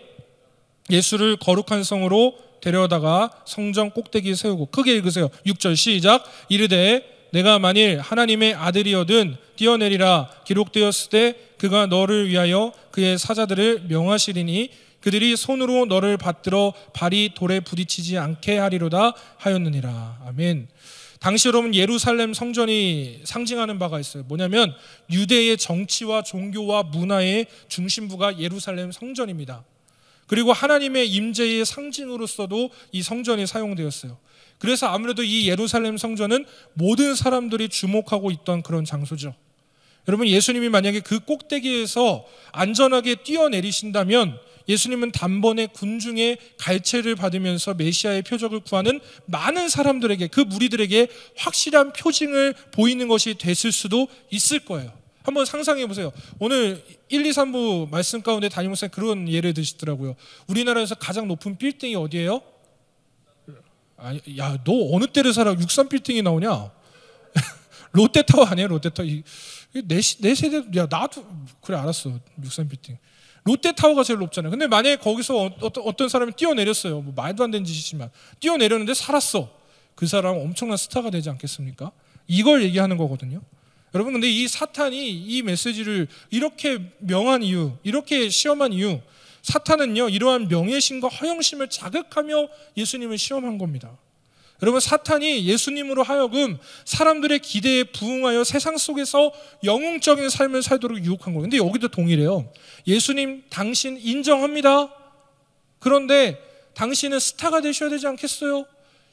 A: 예수를 거룩한 성으로 데려다가 성전 꼭대기에 세우고, 크게 읽으세요. 6절 시작. 이르되 내가 만일 하나님의 아들이어든 뛰어내리라. 기록되었으되 그가 너를 위하여 그의 사자들을 명하시리니 그들이 손으로 너를 받들어 발이 돌에 부딪히지 않게 하리로다 하였느니라. 아멘. 당시 여러분, 예루살렘 성전이 상징하는 바가 있어요. 뭐냐면 유대의 정치와 종교와 문화의 중심부가 예루살렘 성전입니다. 그리고 하나님의 임재의 상징으로서도 이 성전이 사용되었어요. 그래서 아무래도 이 예루살렘 성전은 모든 사람들이 주목하고 있던 그런 장소죠. 여러분, 예수님이 만약에 그 꼭대기에서 안전하게 뛰어내리신다면 예수님은 단번에 군중의 갈채를 받으면서 메시아의 표적을 구하는 많은 사람들에게, 그 무리들에게 확실한 표징을 보이는 것이 됐을 수도 있을 거예요. 한번 상상해 보세요. 오늘 1, 2, 3부 말씀 가운데 담임 목사님 그런 예를 드시더라고요. 우리나라에서 가장 높은 빌딩이 어디예요? 야, 너 어느 때를 살아 63 빌딩이 나오냐? 롯데타워 아니에요? 롯데타워. 내 세대, 야 나도 그래 알았어. 63 빌딩. 롯데타워가 제일 높잖아요. 근데 만약에 거기서 어떤 사람이 뛰어내렸어요. 뭐 말도 안 되는 짓이지만 뛰어내렸는데 살았어. 그 사람은 엄청난 스타가 되지 않겠습니까? 이걸 얘기하는 거거든요. 여러분, 근데 이 사탄이 이 메시지를 이렇게 명한 이유, 이렇게 시험한 이유, 사탄은요 이러한 명예심과 허영심을 자극하며 예수님을 시험한 겁니다. 여러분, 사탄이 예수님으로 하여금 사람들의 기대에 부응하여 세상 속에서 영웅적인 삶을 살도록 유혹한 거예요. 근데 여기도 동일해요. 예수님, 당신 인정합니다. 그런데 당신은 스타가 되셔야 되지 않겠어요?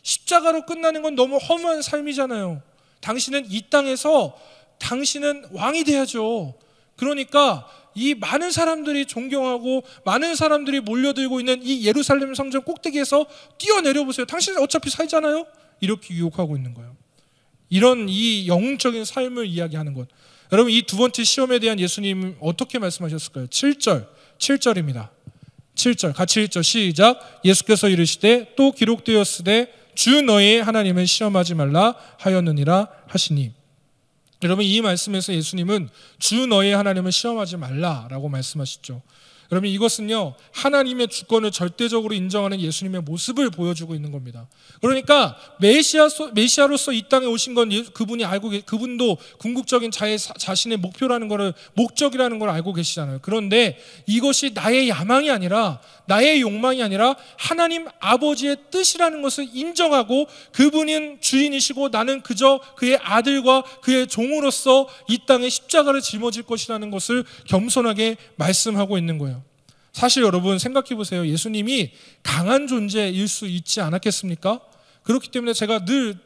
A: 십자가로 끝나는 건 너무 허무한 삶이잖아요. 당신은 이 땅에서 당신은 왕이 돼야죠. 그러니까 이 많은 사람들이 존경하고 많은 사람들이 몰려들고 있는 이 예루살렘 성전 꼭대기에서 뛰어내려 보세요. 당신은 어차피 살잖아요. 이렇게 유혹하고 있는 거예요. 이런 이 영웅적인 삶을 이야기하는 것. 여러분, 이 두 번째 시험에 대한 예수님 어떻게 말씀하셨을까요? 7절입니다. 7절 같이 읽죠. 시작. 예수께서 이르시되 또 기록되었으되 주 너의 하나님을 시험하지 말라 하였느니라 하시니. 여러분, 이 말씀에서 예수님은 주 너의 하나님을 시험하지 말라라고 말씀하시죠. 여러분, 이것은요 하나님의 주권을 절대적으로 인정하는 예수님의 모습을 보여주고 있는 겁니다. 그러니까 메시아로서 이 땅에 오신 건 그분이 그분도 궁극적인 자신의 목표라는 거를, 목적이라는 걸 알고 계시잖아요. 그런데 이것이 나의 야망이 아니라, 나의 욕망이 아니라 하나님 아버지의 뜻이라는 것을 인정하고 그분은 주인이시고 나는 그저 그의 아들과 그의 종으로서 이 땅에 십자가를 짊어질 것이라는 것을 겸손하게 말씀하고 있는 거예요. 사실 여러분 생각해 보세요. 예수님이 강한 존재일 수 있지 않았겠습니까? 그렇기 때문에 제가 늘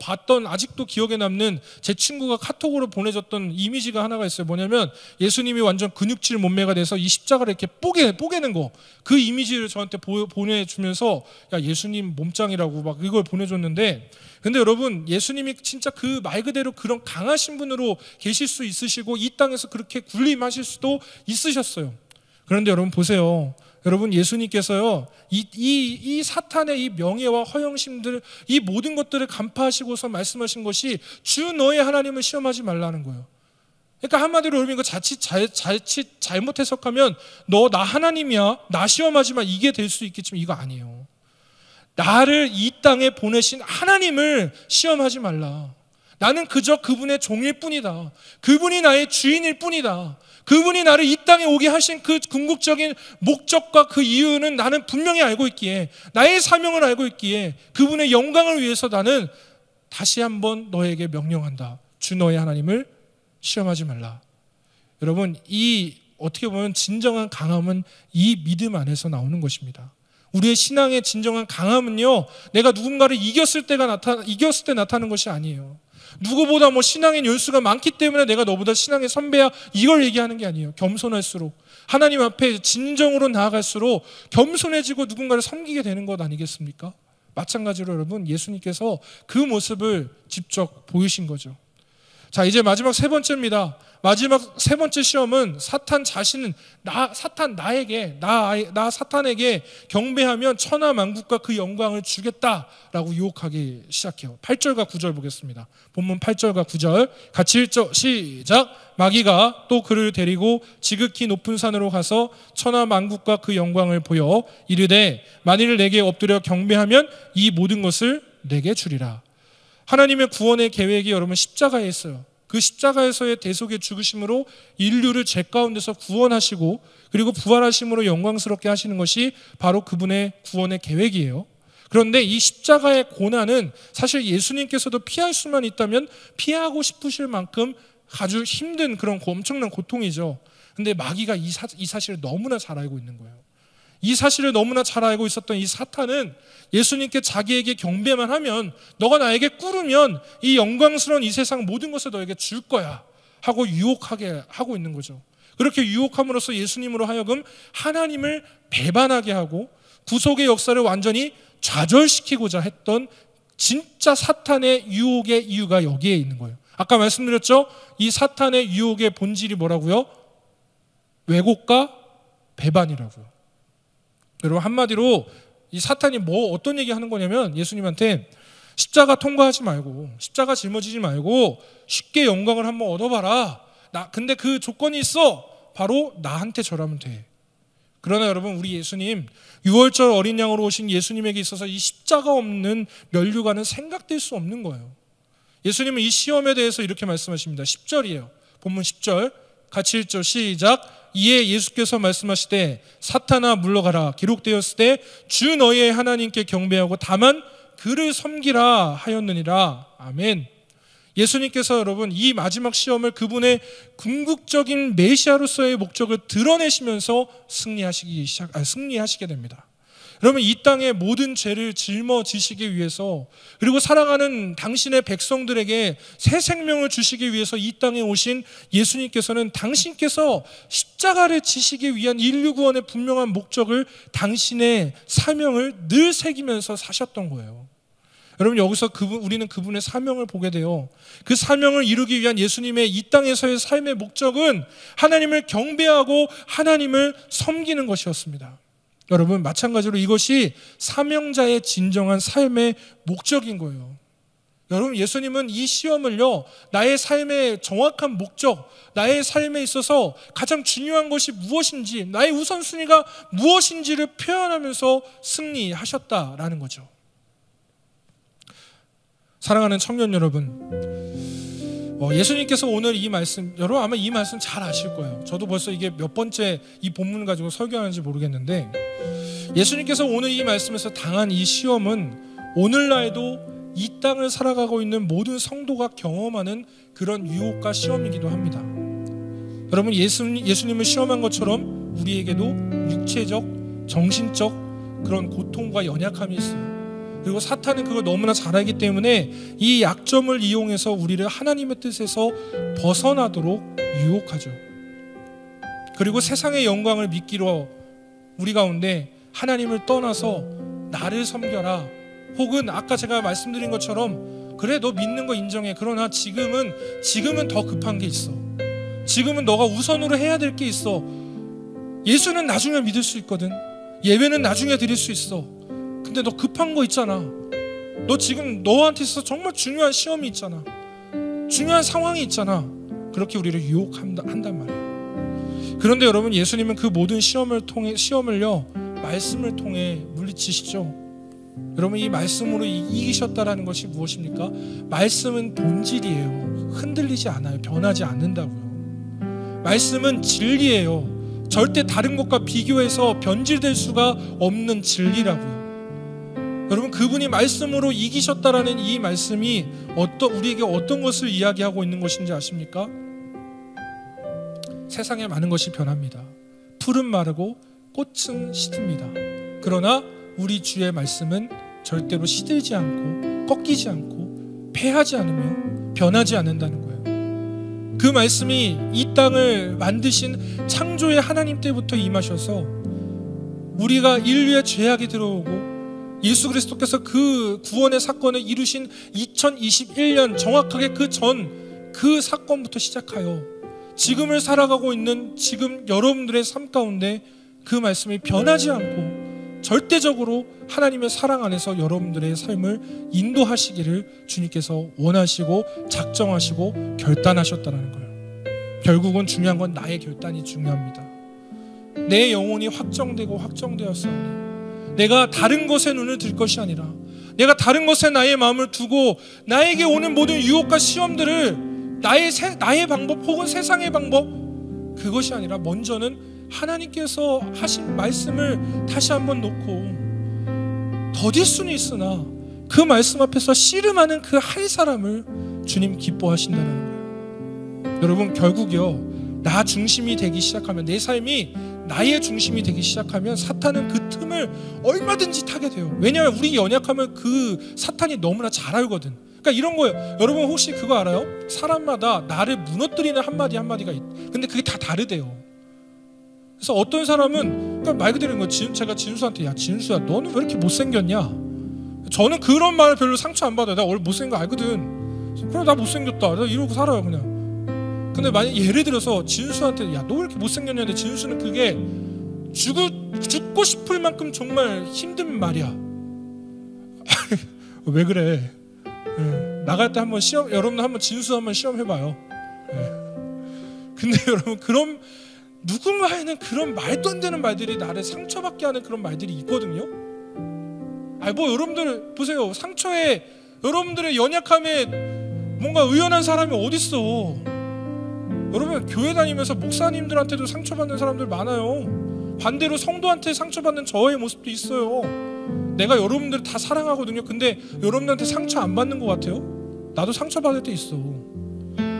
A: 봤던, 아직도 기억에 남는 제 친구가 카톡으로 보내줬던 이미지가 하나가 있어요. 뭐냐면 예수님이 완전 근육질 몸매가 돼서 이 십자가를 이렇게 뽀개는 거, 그 이미지를 저한테 보내주면서 야, 예수님 몸짱이라고 막 이걸 보내줬는데, 근데 여러분, 예수님이 진짜 그 말 그대로 그런 강하신 분으로 계실 수 있으시고 이 땅에서 그렇게 군림하실 수도 있으셨어요. 그런데 여러분 보세요. 여러분, 예수님께서요 이 사탄의 이 명예와 허영심들, 이 모든 것들을 간파하시고서 말씀하신 것이 주 너의 하나님을 시험하지 말라는 거예요. 그러니까 한마디로 여러분 이거 자칫 잘못 해석하면 너 나 하나님이야, 나 시험하지 마, 이게 될 수 있겠지만 이거 아니에요. 나를 이 땅에 보내신 하나님을 시험하지 말라. 나는 그저 그분의 종일 뿐이다. 그분이 나의 주인일 뿐이다. 그분이 나를 이 땅에 오게 하신 그 궁극적인 목적과 그 이유는 나는 분명히 알고 있기에, 나의 사명을 알고 있기에 그분의 영광을 위해서 나는 다시 한번 너에게 명령한다. 주 너의 하나님을 시험하지 말라. 여러분, 이 어떻게 보면 진정한 강함은 이 믿음 안에서 나오는 것입니다. 우리의 신앙의 진정한 강함은요, 내가 누군가를 이겼을 때 나타나는 것이 아니에요. 누구보다 신앙의 열수가 많기 때문에 내가 너보다 신앙의 선배야, 이걸 얘기하는 게 아니에요. 겸손할수록, 하나님 앞에 진정으로 나아갈수록 겸손해지고 누군가를 섬기게 되는 것 아니겠습니까? 마찬가지로 여러분, 예수님께서 그 모습을 직접 보이신 거죠. 자, 이제 마지막 세 번째입니다. 마지막 세 번째 시험은 사탄 자신은 사탄에게 경배하면 천하 만국과 그 영광을 주겠다라고 유혹하기 시작해요. 8절과 9절 보겠습니다. 본문 8절과 9절 같이 읽죠. 시작. 마귀가 또 그를 데리고 지극히 높은 산으로 가서 천하 만국과 그 영광을 보여 이르되 만일 내게 엎드려 경배하면 이 모든 것을 내게 주리라. 하나님의 구원의 계획이 여러분 십자가에 있어요. 그 십자가에서의 대속의 죽으심으로 인류를 죄 가운데서 구원하시고 그리고 부활하심으로 영광스럽게 하시는 것이 바로 그분의 구원의 계획이에요. 그런데 이 십자가의 고난은 사실 예수님께서도 피할 수만 있다면 피하고 싶으실 만큼 아주 힘든 그런 엄청난 고통이죠. 근데 마귀가 이 사실을 너무나 잘 알고 있는 거예요. 이 사실을 너무나 잘 알고 있었던 이 사탄은 예수님께 자기에게 경배만 하면, 너가 나에게 꿇으면 이 영광스러운 이 세상 모든 것을 너에게 줄 거야 하고 유혹하게 하고 있는 거죠. 그렇게 유혹함으로써 예수님으로 하여금 하나님을 배반하게 하고 구속의 역사를 완전히 좌절시키고자 했던 진짜 사탄의 유혹의 이유가 여기에 있는 거예요. 아까 말씀드렸죠? 이 사탄의 유혹의 본질이 뭐라고요? 왜곡과 배반이라고요. 여러분, 한마디로 이 사탄이 어떤 얘기 하는 거냐면 예수님한테 십자가 통과하지 말고, 십자가 짊어지지 말고 쉽게 영광을 한번 얻어봐라. 근데 그 조건이 있어. 바로 나한테 절하면 돼. 그러나 여러분, 우리 예수님, 유월절 어린 양으로 오신 예수님에게 있어서 이 십자가 없는 면류관은 생각될 수 없는 거예요. 예수님은 이 시험에 대해서 이렇게 말씀하십니다. 10절이에요. 본문 10절. 같이 1절 시작. 이에 예수께서 말씀하시되 사탄아 물러가라. 기록되었을 때 주 너희의 하나님께 경배하고 다만 그를 섬기라 하였느니라. 아멘. 예수님께서 여러분 이 마지막 시험을 궁극적인 메시아로서의 목적을 드러내시면서 승리하시게 됩니다. 여러분, 이 땅의 모든 죄를 짊어지시기 위해서, 그리고 사랑하는 당신의 백성들에게 새 생명을 주시기 위해서 이 땅에 오신 예수님께서는 당신께서 십자가를 지시기 위한 인류 구원의 분명한 목적을, 당신의 사명을 늘 새기면서 사셨던 거예요. 여러분, 여기서 우리는 그분의 사명을 보게 돼요. 그 사명을 이루기 위한 예수님의 이 땅에서의 삶의 목적은 하나님을 경배하고 하나님을 섬기는 것이었습니다. 여러분, 마찬가지로 이것이 사명자의 진정한 삶의 목적인 거예요. 여러분, 예수님은 이 시험을요, 나의 삶의 정확한 목적, 나의 삶에 있어서 가장 중요한 것이 무엇인지, 나의 우선순위가 무엇인지를 표현하면서 승리하셨다라는 거죠. 사랑하는 청년 여러분, 예수님께서 오늘 이 말씀, 여러분 아마 이 말씀 잘 아실 거예요. 저도 벌써 이게 몇 번째 이 본문을 가지고 설교하는지 모르겠는데, 예수님께서 오늘 이 말씀에서 당한 이 시험은 오늘날도 이 땅을 살아가고 있는 모든 성도가 경험하는 그런 유혹과 시험이기도 합니다. 여러분, 예수님을 시험한 것처럼 우리에게도 육체적, 정신적 그런 고통과 연약함이 있어요. 그리고 사탄은 그걸 너무나 잘 알기 때문에 이 약점을 이용해서 우리를 하나님의 뜻에서 벗어나도록 유혹하죠. 그리고 세상의 영광을 믿기로 우리 가운데 하나님을 떠나서 나를 섬겨라, 혹은 아까 제가 말씀드린 것처럼 그래 너 믿는 거 인정해, 그러나 지금은 더 급한 게 있어, 지금은 너가 우선으로 해야 될 게 있어, 예수는 나중에 믿을 수 있거든, 예배는 나중에 드릴 수 있어, 근데 너 급한 거 있잖아, 너 지금 너한테 있어서 정말 중요한 시험이 있잖아, 중요한 상황이 있잖아. 그렇게 우리를 유혹한단 말이에요. 그런데 여러분, 예수님은 그 모든 시험을요 말씀을 통해 물리치시죠. 여러분, 이 말씀으로 이기셨다라는 것이 무엇입니까? 말씀은 본질이에요. 흔들리지 않아요. 변하지 않는다고요. 말씀은 진리예요. 절대 다른 것과 비교해서 변질될 수가 없는 진리라고요. 여러분, 그분이 말씀으로 이기셨다라는 이 말씀이 우리에게 어떤 것을 이야기하고 있는 것인지 아십니까? 세상에 많은 것이 변합니다. 풀은 마르고 꽃은 시듭니다. 그러나 우리 주의 말씀은 절대로 시들지 않고 꺾이지 않고 패하지 않으며 변하지 않는다는 거예요. 그 말씀이 이 땅을 만드신 창조의 하나님 때부터 임하셔서 우리가 인류의 죄악이 들어오고 예수 그리스도께서 그 구원의 사건을 이루신 2021년 정확하게 그 사건부터 시작하여 지금을 살아가고 있는 지금 여러분들의 삶 가운데 그 말씀이 변하지 않고 절대적으로 하나님의 사랑 안에서 여러분들의 삶을 인도하시기를 주님께서 원하시고 작정하시고 결단하셨다는 거예요. 결국은 중요한 건 나의 결단이 중요합니다. 내 영혼이 확정되었사오니 내가 다른 것에 눈을 들 것이 아니라, 내가 다른 것에 나의 마음을 두고 나에게 오는 모든 유혹과 시험들을 나의 방법 혹은 세상의 방법, 그것이 아니라 먼저는 하나님께서 하신 말씀을 다시 한번 놓고, 더딜 수는 있으나 그 말씀 앞에서 씨름하는 그 한 사람을 주님 기뻐하신다는 거예요. 여러분, 결국요, 나 중심이 되기 시작하면, 내 삶이 나의 중심이 되기 시작하면 사탄은 그 틈을 얼마든지 타게 돼요. 왜냐하면 우리 연약함을 그 사탄이 너무나 잘 알거든. 그러니까 이런 거예요. 여러분 혹시 그거 알아요? 사람마다 나를 무너뜨리는 한마디 한마디가 근데 그게 다 다르대요. 그래서 어떤 사람은 그러니까 말 그대로 제가 진수한테 야 진수야 너는 왜 이렇게 못생겼냐? 저는 그런 말 별로 상처 안 받아요. 나 원래 못생긴 거 알거든. 그래 나 못생겼다. 나 이러고 살아요 그냥. 근데 만약 예를 들어서 진수한테 야 너 왜 이렇게 못생겼냐는데 진수는 그게 죽고 싶을 만큼 정말 힘든 말이야. 왜 그래? 나갈 때 한번 여러분 한번 진수 한번 시험해봐요. 근데 여러분 그런 누군가에는 그런 말도 안 되는 말들이 나를 상처받게 하는 그런 말들이 있거든요. 뭐 여러분들 보세요. 상처에 여러분들의 연약함에 뭔가 의연한 사람이 어딨어. 여러분 교회 다니면서 목사님들한테도 상처받는 사람들 많아요. 반대로 성도한테 상처받는 저의 모습도 있어요. 내가 여러분들을 다 사랑하거든요. 근데 여러분들한테 상처 안 받는 것 같아요? 나도 상처받을 때 있어.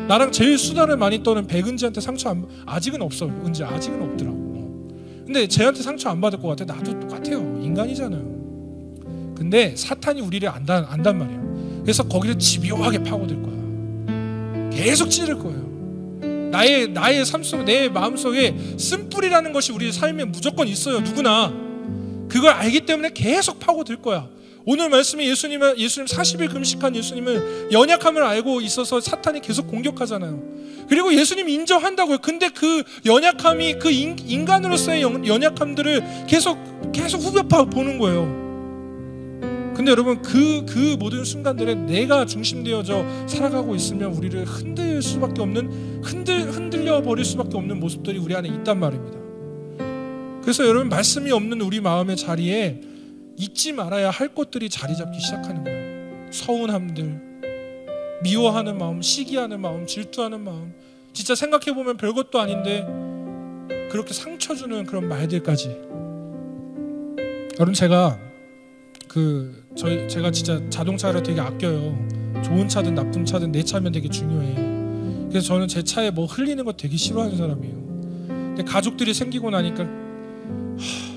A: 나랑 제일 수다를 많이 떠는 백은지한테 상처 아직은 없어요. 은지 아직은 없더라고. 근데 쟤한테 상처 안 받을 것 같아? 나도 똑같아요. 인간이잖아요. 근데 사탄이 우리를 안단 말이에요. 그래서 거기를 집요하게 파고들 거야. 계속 찌를 거예요. 나의 삶 속에 내 마음속에 쓴뿌리라는 것이 우리 삶에 무조건 있어요. 누구나 그걸 알기 때문에 계속 파고들 거야. 오늘 말씀에 예수님 40일 금식한 예수님은 연약함을 알고 있어서 사탄이 계속 공격하잖아요. 그리고 예수님 인정한다고요. 근데 그 연약함이 그 인간으로서의 연약함들을 계속 후벼 보는 거예요. 근데 여러분 그 모든 순간들에 내가 중심되어져 살아가고 있으면 우리를 흔들릴 수밖에 없는 흔들려 버릴 수밖에 없는 모습들이 우리 안에 있단 말입니다. 그래서 여러분 말씀이 없는 우리 마음의 자리에 잊지 말아야 할 것들이 자리 잡기 시작하는 거예요. 서운함들, 미워하는 마음, 시기하는 마음, 질투하는 마음, 진짜 생각해보면 별것도 아닌데 그렇게 상처 주는 그런 말들까지. 여러분 제가 제가 진짜 자동차를 되게 아껴요. 좋은 차든 나쁜 차든 내 차면 되게 중요해. 그래서 저는 제 차에 뭐 흘리는 거 되게 싫어하는 사람이에요. 근데 가족들이 생기고 나니까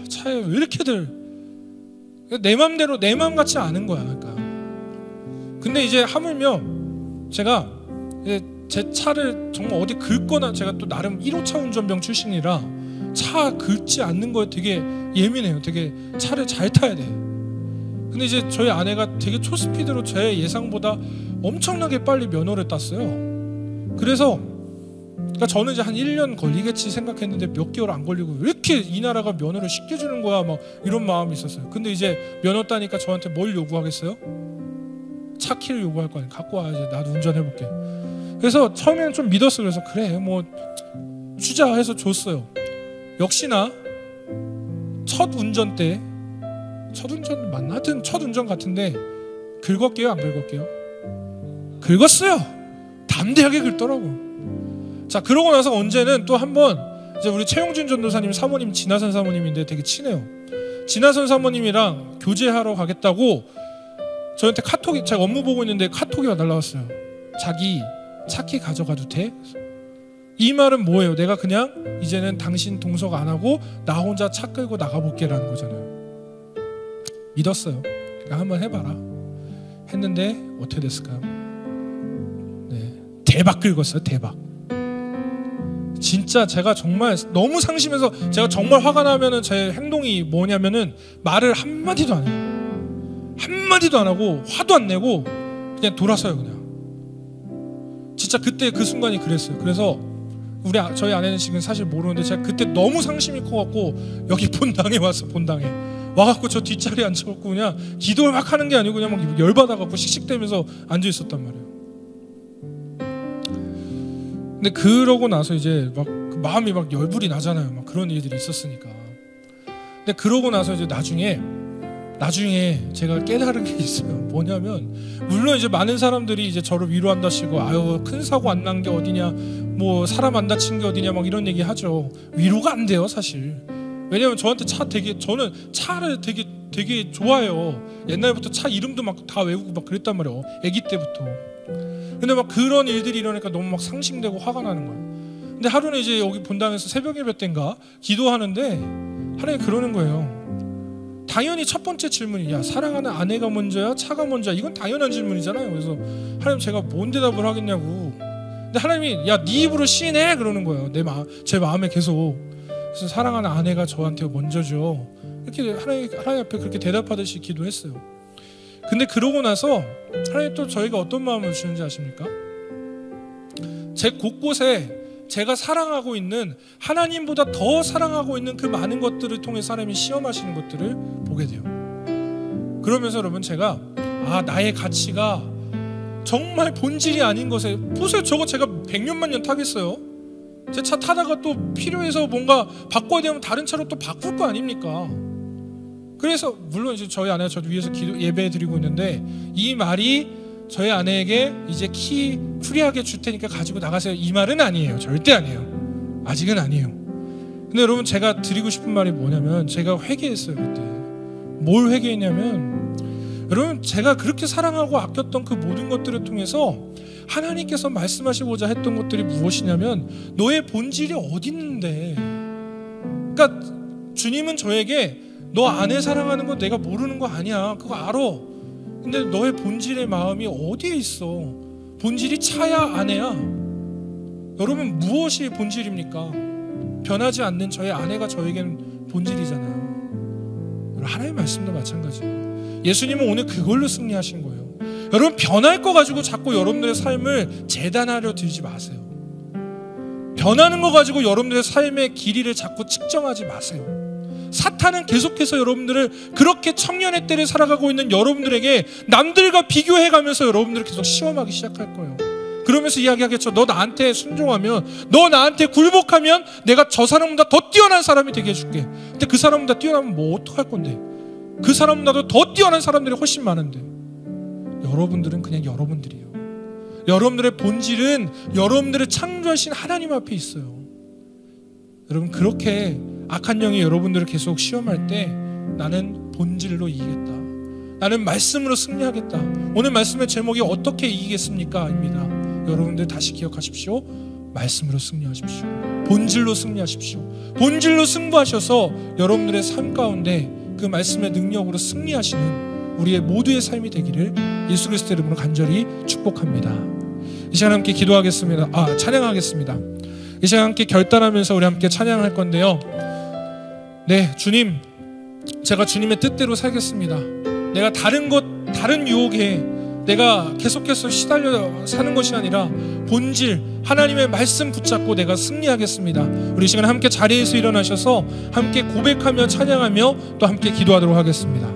A: 차에 왜 이렇게들 내 맘대로 내 맘 같지 않은 거야. 그러니까. 근데 이제 하물며 제가 이제 제 차를 정말 어디 긁거나 제가 또 나름 1호차 운전병 출신이라 차 긁지 않는 거에 되게 예민해요. 되게 차를 잘 타야 돼. 근데 이제 저희 아내가 되게 초스피드로 제 예상보다 엄청나게 빨리 면허를 땄어요. 그래서 그러니까 저는 이제 한 1년 걸리겠지 생각했는데 몇 개월 안 걸리고 왜 이렇게 이 나라가 면허를 쉽게 주는 거야 막 이런 마음이 있었어요. 근데 이제 면허 따니까 저한테 뭘 요구하겠어요? 차 키를 요구할 거 아니에요. 갖고 와야지 나도 운전해볼게. 그래서 처음에는 좀 믿었어요. 그래서 그래 뭐 주자 해서 줬어요. 역시나 첫 운전 맞나? 하여튼 첫 운전 같은데 긁었게요? 안 긁었게요? 긁었어요. 담대하게 긁더라고. 자 그러고 나서 언제는 또 한번 이제 우리 최용준 전도사님 사모님 진하선 사모님인데 되게 친해요. 진하선 사모님이랑 교제하러 가겠다고 저한테 카톡이 제가 업무 보고 있는데 카톡이 날라왔어요. 자기 차키 가져가도 돼? 이 말은 뭐예요? 내가 그냥 이제는 당신 동석 안 하고 나 혼자 차 끌고 나가볼게 라는 거잖아요. 믿었어요. 그러니까 한번 해봐라 했는데 어떻게 됐을까요? 네, 대박 긁었어요. 대박. 진짜 제가 정말 너무 상심해서 제가 정말 화가 나면은 제 행동이 뭐냐면은 말을 한마디도 안 해요. 한마디도 안 하고 화도 안 내고 그냥 돌아서요. 그냥 진짜 그때 그 순간이 그랬어요. 그래서 저희 아내는 지금 사실 모르는데 제가 그때 너무 상심이 커갖고 여기 본당에 왔어. 본당에 와갖고 저 뒷자리에 앉혀갖고 그냥 기도를 막 하는 게 아니고 그냥 막 열받아갖고 씩씩대면서 앉아있었단 말이에요. 근데 그러고 나서 이제 막 마음이 막 열불이 나잖아요. 막 그런 일들이 있었으니까. 근데 그러고 나서 이제 나중에 제가 깨달은 게 있어요. 뭐냐면 물론 이제 많은 사람들이 이제 저를 위로한다시고 아유 큰 사고 안 난 게 어디냐 뭐 사람 안 다친 게 어디냐 막 이런 얘기 하죠. 위로가 안 돼요 사실. 왜냐면 저한테 저는 차를 되게 좋아해요. 옛날부터 차 이름도 막 다 외우고 막 그랬단 말이에요. 아기 때부터. 근데 막 그런 일들이 일어나니까 너무 막 상심되고 화가 나는 거예요. 근데 하루는 이제 여기 본당에서 새벽 예배 때인가 기도하는데 하나님이 그러는 거예요. 당연히 첫 번째 질문이 야 사랑하는 아내가 먼저야 차가 먼저야? 이건 당연한 질문이잖아요. 그래서 하나님 제가 뭔 대답을 하겠냐고. 근데 하나님이 야 네 입으로 시인해 그러는 거예요. 제 마음에 계속. 그래서 사랑하는 아내가 저한테 먼저죠. 이렇게 하나님 앞에 그렇게 대답하듯이 기도했어요. 근데 그러고 나서 하나님 또 저희가 어떤 마음을 주는지 아십니까? 제 곳곳에 제가 사랑하고 있는 하나님보다 더 사랑하고 있는 그 많은 것들을 통해 하나님이 시험하시는 것들을 보게 돼요. 그러면서 여러분 제가 나의 가치가 정말 본질이 아닌 것에 보세요. 저거 제가 100년만 년 타겠어요? 제 차 타다가 또 필요해서 뭔가 바꿔야 되면 다른 차로 또 바꿀 거 아닙니까? 그래서 물론 이제 저희 아내가 저도 위해서 예배 드리고 있는데 이 말이 저희 아내에게 이제 키 프리하게 줄 테니까 가지고 나가세요 이 말은 아니에요. 절대 아니에요. 아직은 아니에요. 근데 여러분 제가 드리고 싶은 말이 뭐냐면 제가 회개했어요. 그때 뭘 회개했냐면 여러분 제가 그렇게 사랑하고 아꼈던 그 모든 것들을 통해서 하나님께서 말씀하시고자 했던 것들이 무엇이냐면 너의 본질이 어디 있는데, 그러니까 주님은 저에게 너 아내 사랑하는 거 내가 모르는 거 아니야. 그거 알아. 근데 너의 본질의 마음이 어디에 있어? 본질이 차야 아내야? 여러분 무엇이 본질입니까? 변하지 않는 저의 아내가 저에게는 본질이잖아요. 하나님의 말씀도 마찬가지예요. 예수님은 오늘 그걸로 승리하신 거예요. 여러분 변할 거 가지고 자꾸 여러분들의 삶을 재단하려 들지 마세요. 변하는 거 가지고 여러분들의 삶의 길이를 자꾸 측정하지 마세요. 사탄은 계속해서 여러분들을 그렇게 청년의 때를 살아가고 있는 여러분들에게 남들과 비교해가면서 여러분들을 계속 시험하기 시작할 거예요. 그러면서 이야기하겠죠. 너 나한테 순종하면, 너 나한테 굴복하면 내가 저 사람보다 더 뛰어난 사람이 되게 해줄게. 근데 그 사람보다 뛰어나면 뭐 어떡할 건데? 그 사람보다도 더 뛰어난 사람들이 훨씬 많은데 여러분들은 그냥 여러분들이에요. 여러분들의 본질은 여러분들을 창조하신 하나님 앞에 있어요. 여러분 그렇게 악한 영이 여러분들을 계속 시험할 때 나는 본질로 이기겠다. 나는 말씀으로 승리하겠다. 오늘 말씀의 제목이 어떻게 이기겠습니까? 입니다. 여러분들 다시 기억하십시오. 말씀으로 승리하십시오. 본질로 승리하십시오. 본질로 승부하셔서 여러분들의 삶 가운데 그 말씀의 능력으로 승리하시는 우리의 모두의 삶이 되기를 예수 그리스도의 이름으로 간절히 축복합니다. 이 시간 함께 기도하겠습니다. 찬양하겠습니다. 이 시간 함께 결단하면서 우리 함께 찬양할 건데요. 네, 주님, 제가 주님의 뜻대로 살겠습니다. 내가 다른 유혹에 내가 계속해서 시달려 사는 것이 아니라 본질, 하나님의 말씀 붙잡고 내가 승리하겠습니다. 우리 이 시간 함께 자리에서 일어나셔서 함께 고백하며 찬양하며 또 함께 기도하도록 하겠습니다.